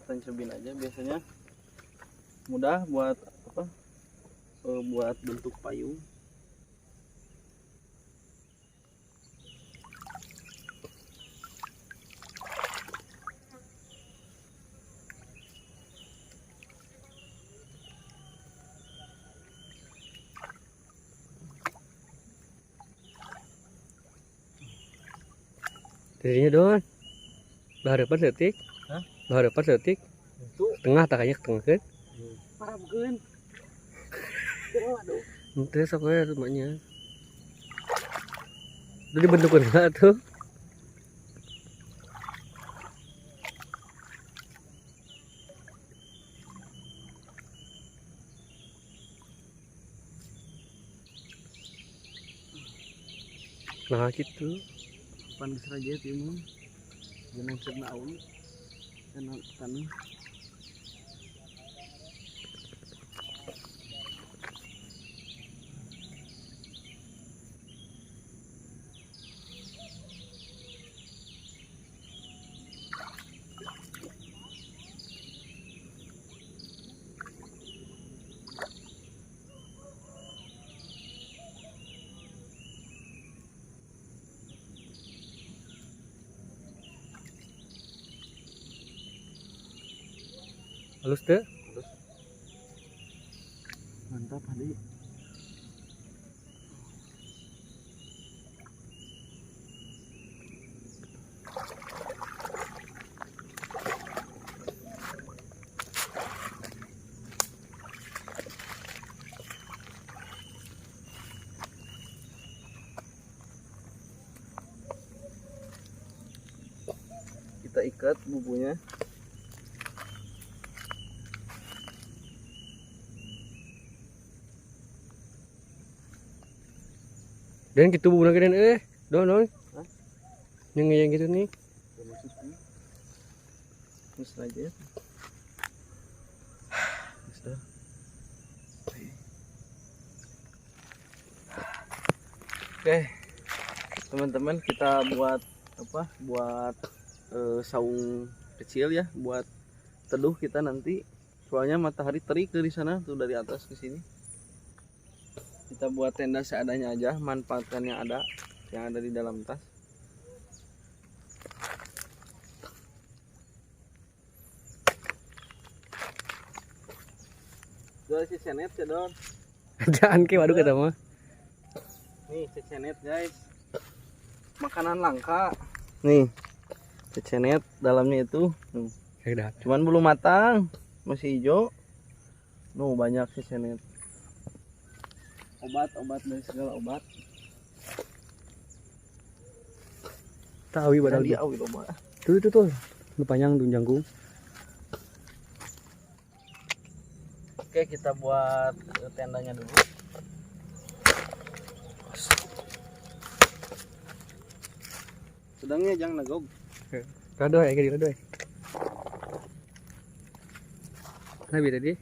tancapin aja, biasanya mudah buat apa, buat bentuk payung. Dirinya Don. Baharapan leutik. Hah? Baharapan leutik. Itu Tengah tak aya tengah kan? parabkeun. Aduh. Henteu sok we rumahnya. Udah dibentukeun enggak tuh? Nah gitu. Pan seraja timun. Jangan sedna aun. Tanah. Halus teh? Mantap Hadi. Kita ikat bubunya. Dan gitu bukan keren Don. Hah? Yang gitu nih. Terus aja. Sudah. Oke, teman-teman, kita buat apa? Buat saung kecil ya, buat teduh kita nanti. Soalnya matahari terik dari sana tuh, dari atas ke sini. Kita buat tenda seadanya aja, manfaatkan yang ada di dalam tas. Jual cecenet ya Don. Jangan ke waduh kata mah. Nih cecenet guys, makanan langka. Nih cecenet, dalamnya itu cuman belum matang, masih hijau. Nuh banyak cecenet. Obat dari segala obat. Tahu badal Dia awi loba. Tuh. Lu panjang tuh jangkung. Oke, kita buat tendanya dulu. Sedangnya jangan nagog. Rado ya gini rado ya. Nabi tadi.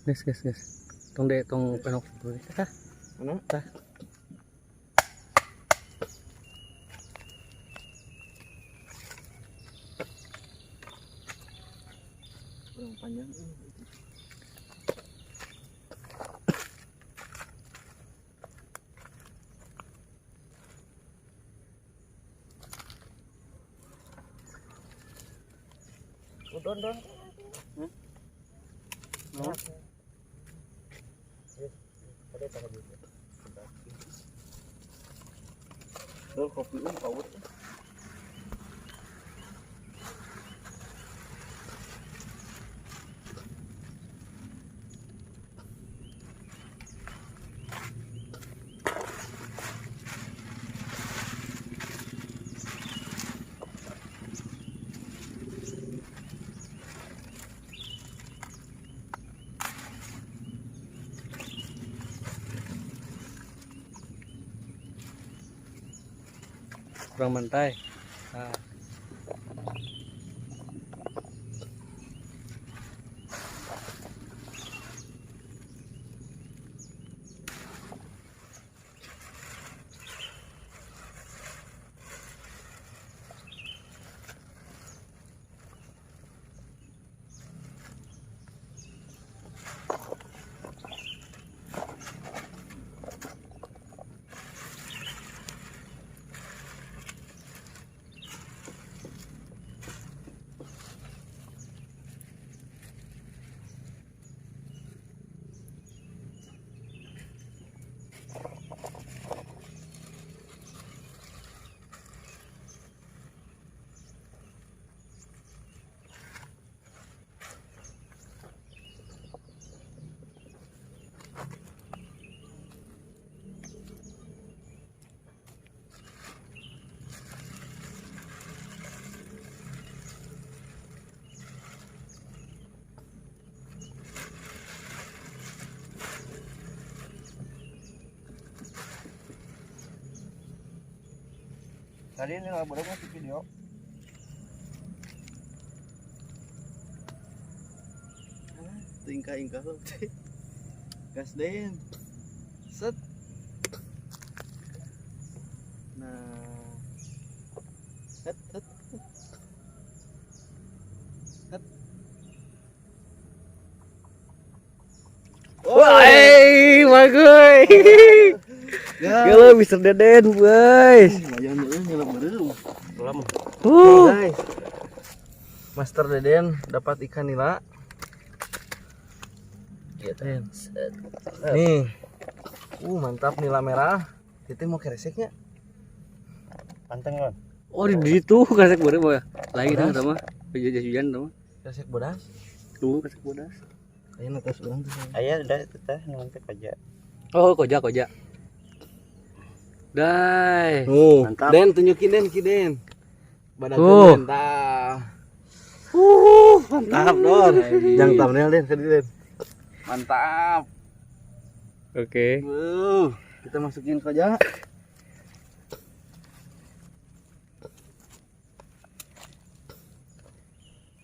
Gas. Tong penok dulu. Tah. Mana? Tah. Kurang panjang. Don. No. Don kopi paut. kurang mantai. Nah. Tadi ini lah berapa sih video? Tingkah-ingkah lo. Gas den. Set. Nah. Set set. Set. Woi, bagus. Kalau Mr. Deden, guys. Lumayan ya, nyelam bereu. Lama. Uh. Guys. Master Deden dapat ikan nila. Iya, Den. Nih. Mantap nila merah. Itu mau kereseknya. Panteng kan? Oh, di situ kasek boleh boy. Lagi dah sama. Hujan tuh. Keresek bodas. Tuh kasek bodas. Ayo atas orang tuh. Ayah udah teh nanti aja. Oh, koja. Dai. Mantap. Den tunjukin Den Den. Badan Den tah. Mantap Dor. Yang thumbnail Den tadi Den. Mantap. Oke. Kita masukin saja.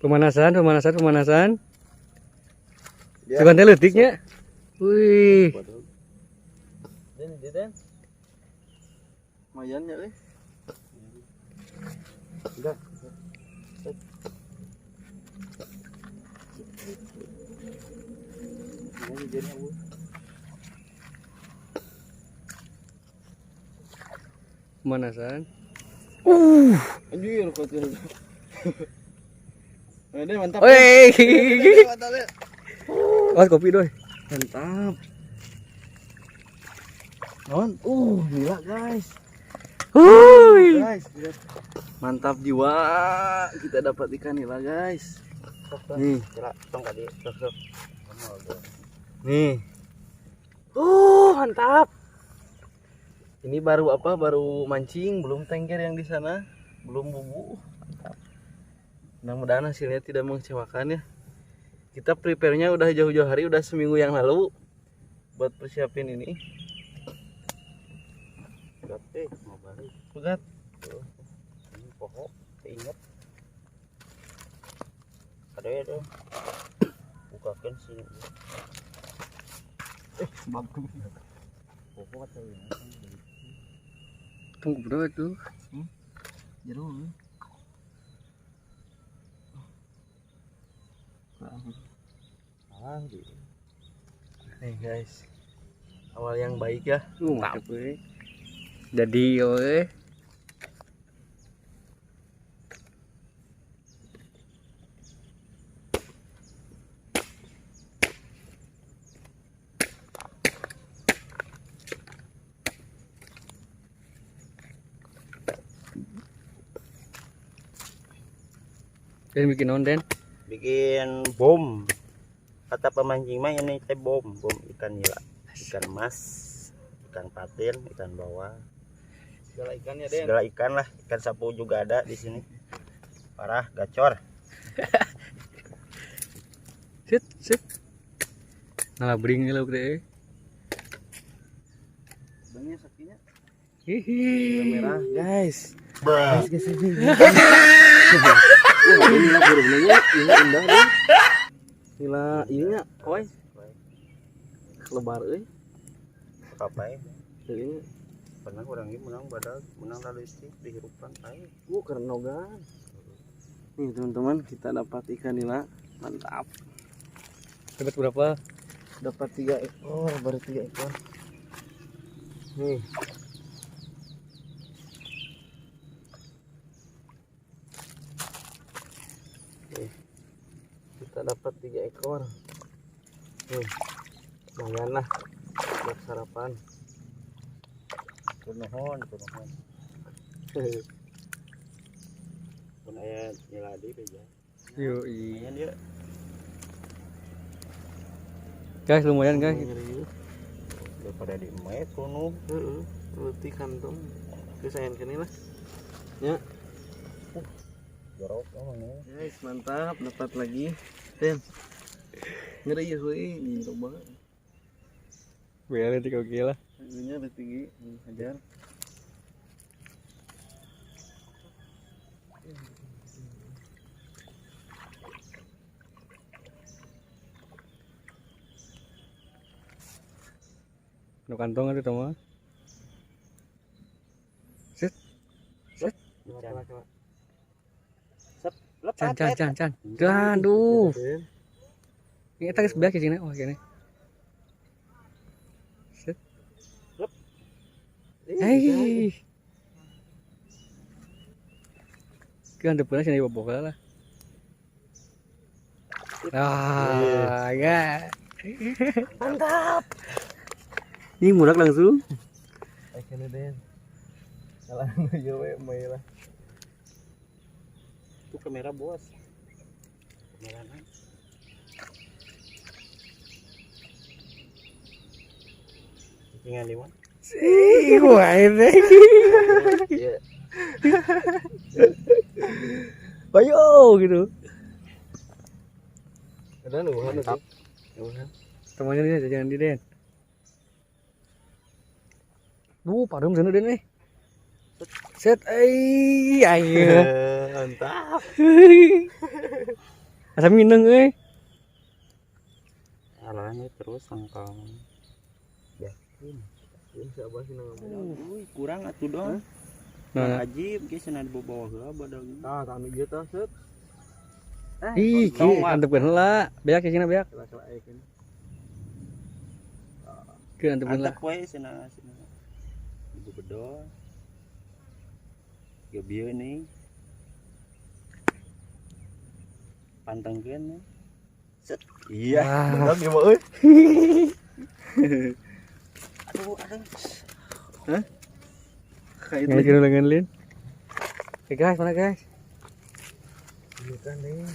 Pemanasan. Sekarang letiknya. Wih. Den. Lumayan ya, Enggak. Pemanasan. Anjir, kotor. Ada mantap. Wih. Mantap ya. Oh, kopi doy. Mantap. Non, gila guys. Guys, lihat. Mantap jiwa. Kita dapat ikan nila guys. Nih, Kira tong tadi sok. nih. Mantap. Ini baru apa? Baru mancing, belum tengger yang di sana, belum bubu. Mantap. Mudah-mudahan hasilnya tidak mengecewakan ya. Kita prepare-nya udah jauh-jauh hari, udah seminggu yang lalu buat persiapin ini. Tapi mau balik. Pegat. Ini pokok ingat. Ada ya dong. Bukakan sini. Bagus. Pokok atau ini. Tunggu bro itu. Jeruk. Nih guys, awal yang baik ya. Mantap weh. Jadi weh. Dan bikin onden. Bikin bom. Kata pemancing mah ini teh bom ikan nila, ikan mas, ikan patin, ikan bawal. Segala ikannya Den. Segala ikan lah, ikan sapu juga ada di sini. Parah, gacor. Sit. Nah, bring lo gede. Bangnya sakinya Hihi. merah guys. Guys, guys, ini. Wah, ini lah burungnya, ini indah deh. Gila, iya koy. Lebar euy. Apa ya? Ini Pernah orang ini menang badak, menang lalu istri dihirupan air. keren nogan. Nih teman-teman, kita dapat ikan nila. Mantap. Dapat berapa? Dapat 3 ekor, baru 3 ekor. Nih. Nih. Kita dapat 3 ekor. Nih. Lumayan lah buat sarapan. Kunohon. Pun aya nyeladi beja. Yo, Lumayan dia. guys, lumayan guys. Daripada di emet kuno. Heeh, leutik kantong. Kesayan kene lah. Ya, Jorok emangnya. guys, mantap dapat lagi. Den. Ngeri ya euy, gila banget. Biar nanti kau gila. Harganya udah tinggi, hajar. No kantong ada tama. Can. Aduh. Ini tadi sebelah sini. Oh, gini. Set. Hei. Kan depannya sini bawa lah. Ah, ya. Mantap. Ini mudak langsung. Ay kene den. Salah yo we may lah. Itu kamera bos. Kamera nang. Tinggal lima. Wah ini. Iya. Ayo gitu. Ada nuhan sih. Nuhan. Temannya dia jangan di Den. Padahal sana Den nih. Set ayo. Mantap. Asam mineng Alahnya terus sangkal. Ini siapa sih nama? Kurang atuh dong. Nah, Ajib geus cenah dibawa heula badag. Ah, tanu ieu tah set. ih, Tong, Mat. antep heula. Beak ya beak. Kela-kela ikan. Ke antep heula. Antep we cenah. Ibu bedol. Gebieu nih. Pantengkeun. Set. Iya. Benar dia mah euy. Aduh. Kayak Nggak kira lengan lin. Oke guys, mana guys? Ini kan nih.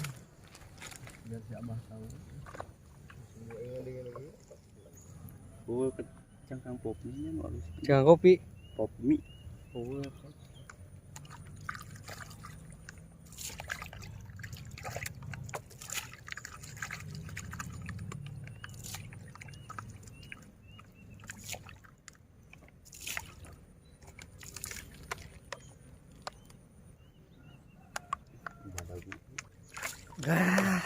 Biar si Abah tahu. Semua ingat dengan lagi. Oh, cangkang pop mie nya harus. Jangan kopi. Pop mie. Oh, Ah,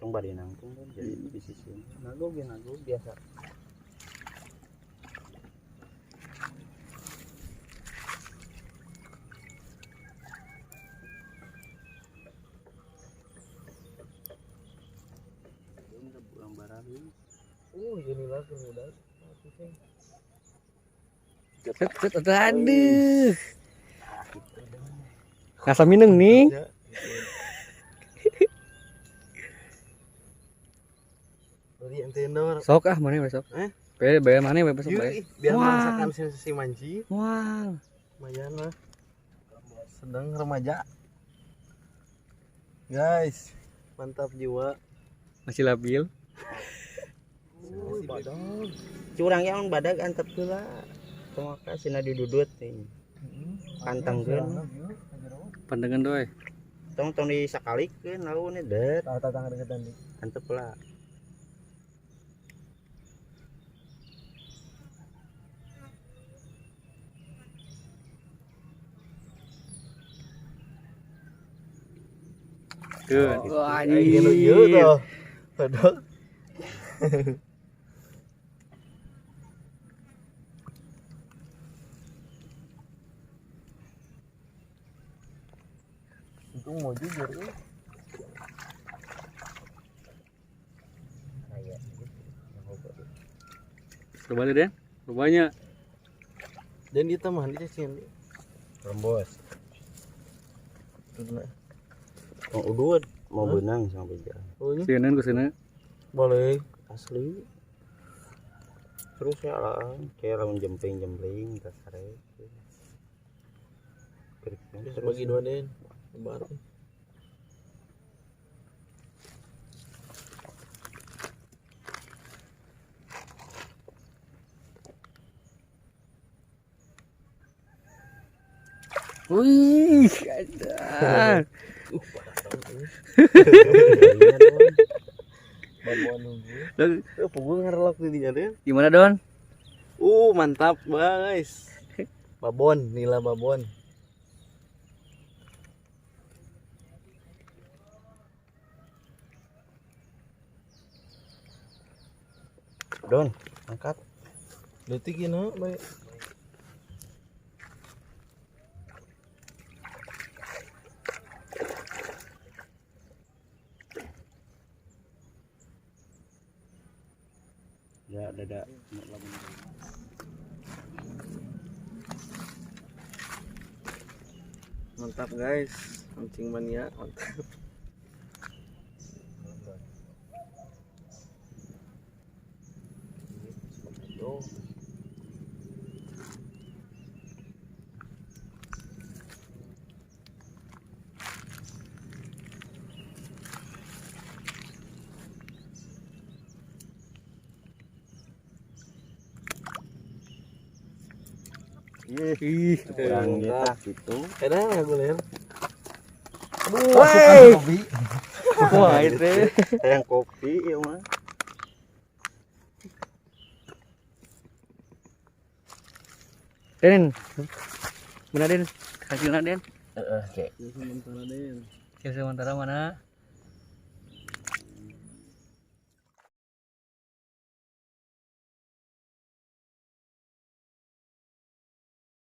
Tong bari nangtung kan jadi di sisi. Nago biasa. Buang barahi. ini lah kemudian. set, aduh. Asam mineng nih. Dari entendor. Sok mana besok? Bayar mana besok bayar? Biar Wah. merasakan sensasi manji. Wah. Lumayan lah. Sedang remaja. Guys, mantap jiwa. Masih labil. Curang yang badag antep heula. Tomaka cenah didudut nih. Pantengkeun. Pandangan doy. Tong disakalikeun lalu nih det. Tatang deketan nih. Antep heula. Tuh. Wah, Ini lu ieu tuh. Padahal itu mau jujur ya. Kayak gitu. Coba deh, Den. Rupanya Dan dia mah di cacing. Rembos. Mau udut, mau benang sama beja. Oh ini sieun ke sana. boleh. Asli. Terus ya lah, kayak lamun jempling kasare. Bisa bagi dua Den. Baru. Wih, ada. Babon nunggu. Don, Punggung ngarelok di dinya Den. gimana Don? Mantap guys. Babon, nila babon. Don, angkat. Detik ini baik. Ya, dada. Mantap guys, mancing mania mantap. Ih, Kurang kita gitu. Enak nggak gue lihat? Woi. Wah, itu. Yang kopi ya mah. Den. Mana Den? Hasilnya Den? Heeh, Sementara Den. Hasil sementara mana?